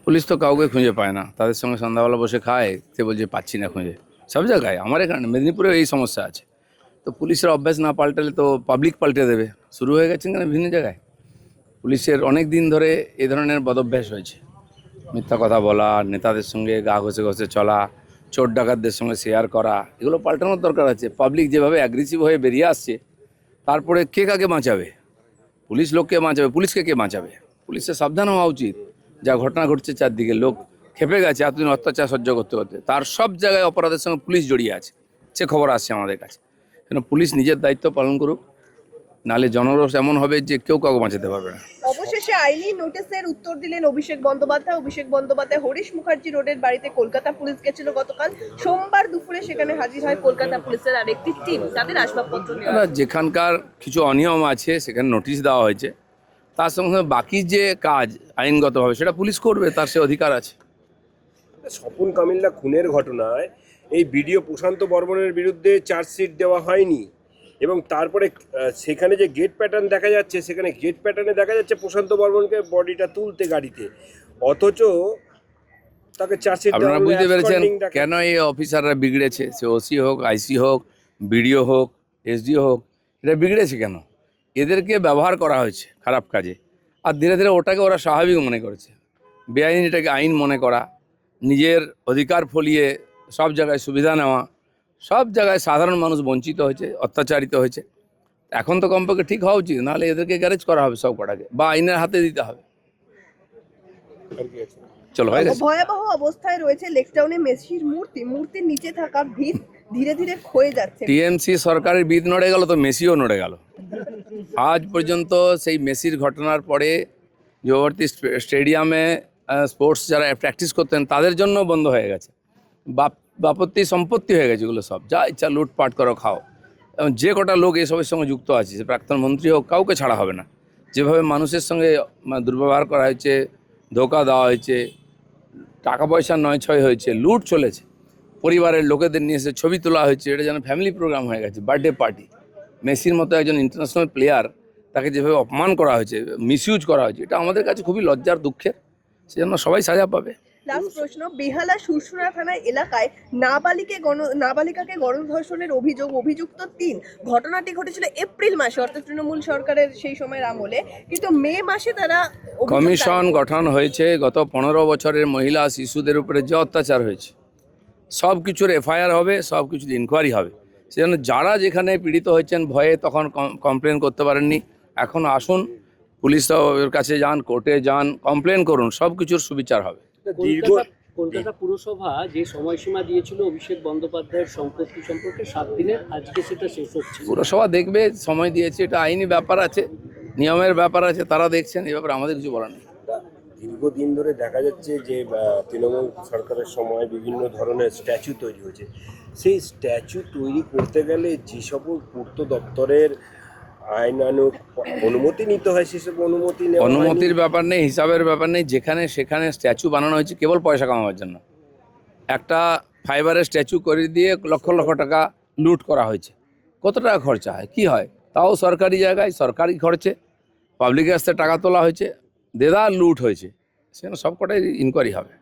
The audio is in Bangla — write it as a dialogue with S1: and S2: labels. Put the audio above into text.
S1: পুলিশ তো কাউকে খুঁজে পায় না, তাদের সঙ্গে সন্ধ্যাবেলা বসে খায়, সে বলছে পাচ্ছি না খুঁজে। সব জায়গায়, আমার এখানে মেদিনীপুরে এই সমস্যা আছে। তো পুলিশের অভ্যাস না পাল্টালে তো পাবলিক পাল্টে দেবে। শুরু হয়ে গেছে কেন বিভিন্ন জায়গায়। পুলিশের অনেক দিন ধরে এই ধরনের বদভ্যাস হয়েছে, মিথ্যা কথা বলা, নেতাদের সঙ্গে গা ঘষে ঘষে চলা, চোর ডাকাতদের সঙ্গে শেয়ার করা, এগুলো পাল্টানোর দরকার আছে। পাবলিক যেভাবে অ্যাগ্রেসিভ হয়ে বেরিয়ে আসছে, তারপরে কে কাকে বাঁচাবে? পুলিশ লোককে বাঁচাবে, পুলিশকে কে বাঁচাবে? পুলিশের সাবধান হওয়া উচিত। যা ঘটনা ঘটছে চারদিকে, লোক খেপে গেছে এতদিন অত্যাচার সহ্য করতে করতে। তার সব জায়গায় অপরাধের সঙ্গে পুলিশ জড়িয়ে আছে, সে খবর আসছে আমাদের কাছে। কেন পুলিশ নিজের দায়িত্ব পালন করুক, নালে জনরোষ এমন হবে যে কেউ কাউকে বাঁচাতে পারবে না।
S2: অবশেষে আইনি নোটিশের উত্তর দিলেন অভিষেক বন্দ্যোপাধ্যায় হরিশ মুখার্জি রোডের বাড়িতে কলকাতা পুলিশ গেছিল গতকাল সোমবার দুপুরে। সেখানে হাজির হয় কলকাতা পুলিশের আরেকটি টিম, তাদের আসবাবপত্র নিয়ে।
S1: যেখানকার কিছু অনিয়ম আছে সেখানে নোটিশ দেওয়া হয়েছে, তার সঙ্গে সঙ্গে বাকি যে কাজ আইনগতভাবে সেটা পুলিশ করবে, তার সে অধিকার আছে।
S3: স্বপন কামিল্লা খুনের ঘটনায় এই বিডিও প্রশান্ত বর্মনের বিরুদ্ধে চার্জশিট দেওয়া হয়নি, এবং তারপরে সেখানে যে গেট প্যাটার্ন দেখা যাচ্ছে, সেখানে গেট প্যাটার্নে দেখা যাচ্ছে প্রশান্ত বর্মনকে বডিটা তুলতে গাড়িতে, অথচ তাকে চার্জশিট।
S1: আপনারা বুঝতে পেরেছেন কেন এই অফিসাররা বিগড়েছে? সে ওসি হোক, আইসি হোক, বিডিও হোক, এসডিও হোক, এটা বিগড়েছে কেন? এদেরকে ব্যবহার করা হয়েছে খারাপ কাজে, আর ধীরে ধীরে ওটাকে ওরা স্বাভাবিক মনে করেছে। বেআইন এটাকে আইন মনে করা, নিজের অধিকার ফলিয়ে সব জায়গায় সুবিধা নেওয়া, সব জায়গায় সাধারণ মানুষ বঞ্চিত হয়েছে, অত্যাচারিত হয়েছে। এখন তো কমপক্ষে ঠিক হওয়া উচিত, নাহলে এদেরকে গ্যারেজ করা হবে সব কটাকে, বা আইনের হাতে দিতে হবে। চলো, হয়ে গেছে।
S2: ভয়াবহ অবস্থায় রয়েছে লেকটাউনে মেসির মূর্তির নিচে থাকা ভিত ধীরে ধীরে ক্ষয়ে যাচ্ছে।
S1: টিএমসি সরকারের বিদ নড়ে গেল, তো মেসিও নড়ে গেল। আজ পর্যন্ত সেই মেসির ঘটনার পরে যুবভারতী স্টেডিয়ামে স্পোর্টস যারা প্র্যাকটিস করতেন তাদের জন্য বন্ধ হয়ে গেছে। বাপত্তি সম্পত্তি হয়ে গেছে এগুলো সব, যা ইচ্ছা লুটপাট করো খাও। এবং যে কটা লোক এসবের সঙ্গে যুক্ত আছে, সে প্রাক্তন মন্ত্রী হোক, কাউকে ছাড়া হবে না। যেভাবে মানুষের সঙ্গে দুর্ব্যবহার করা হয়েছে, ধোকা দেওয়া হয়েছে, টাকা পয়সা নয়ছয় হয়েছে, লুট চলেছে, পরিবারের লোকেদের নিয়ে এসে ছবি তোলা হয়েছে, এটা যেন ফ্যামিলি প্রোগ্রাম হয়ে গেছে, বার্থডে পার্টি। মেসির মতো একজন ইন্টারন্যাশনাল প্লেয়ার, তাকে যেভাবে অপমান করা হয়েছে, মিসইউজ করা হয়েছে, এটা আমাদের কাছে খুবই লজ্জার, দুঃখের। সেজন্য সবাই সাজা পাবে।
S2: লাস্ট প্রশ্ন, বেহালা সুরসুরা থানা এলাকায় নাবালিকাকে গণধর্ষণের অভিযুক্ত 3। ঘটনাটি ঘটেছিল এপ্রিল মাসে, অর্থাৎ তৃণমূল সরকারের সেই সময়ের আমলে, কিন্তু মে মাসে তারা
S1: কমিশন গঠন হয়েছে। গত 15 বছরের মহিলা শিশুদের উপরে যে অত্যাচার হয়েছে, সব কিছুর এফআইআর হবে, সব কিছুর ইনকোয়ারি হবে। সেজন্য যারা যেখানে পীড়িত হয়েছেন ভয়ে তখন কমপ্লেন করতে পারেননি, এখন আসুন পুলিশের কাছে যান, কোর্টে যান, কমপ্লেন করুন, সব কিছুর সুবিচার হবে।
S4: কলকাতা পুরসভা যে সময়সীমা দিয়েছিল অভিষেক বন্দ্যোপাধ্যায়ের সম্পত্তি সম্পর্কে 7 দিনের, আজকে সেটা শেষ হচ্ছে।
S1: পুরসভা দেখবে, সময় দিয়েছে, এটা আইনি ব্যাপার আছে, নিয়মের ব্যাপার আছে, তারা দেখছেন, এই ব্যাপারে আমাদের কিছু বলার নেই।
S3: দীর্ঘদিন ধরে দেখা যাচ্ছে যে তৃণমূল সরকারের সময় বিভিন্ন ধরনের স্ট্যাচু তৈরি হয়েছে। সেই স্ট্যাচু তৈরি করতে গেলে যে সকল পূর্ত দপ্তরের আইনানুগ অনুমতি নিতে হয়, সেসব
S1: অনুমতির ব্যাপার নেই, হিসাবের ব্যাপার নেই। যেখানে সেখানে স্ট্যাচু বানানো হয়েছে কেবল পয়সা কামাবার জন্য। একটা ফাইবারের স্ট্যাচু করে দিয়ে লক্ষ লক্ষ টাকা লুট করা হয়েছে। কত টাকা খরচা হয়, কি হয়? তাও সরকারি জায়গায়, সরকারি খরচে পাবলিকের কাছ থেকে টাকা তোলা হয়েছে, দেদার লুট হয়েছে। সেখানে সব কটাই ইনকোয়ারি হবে।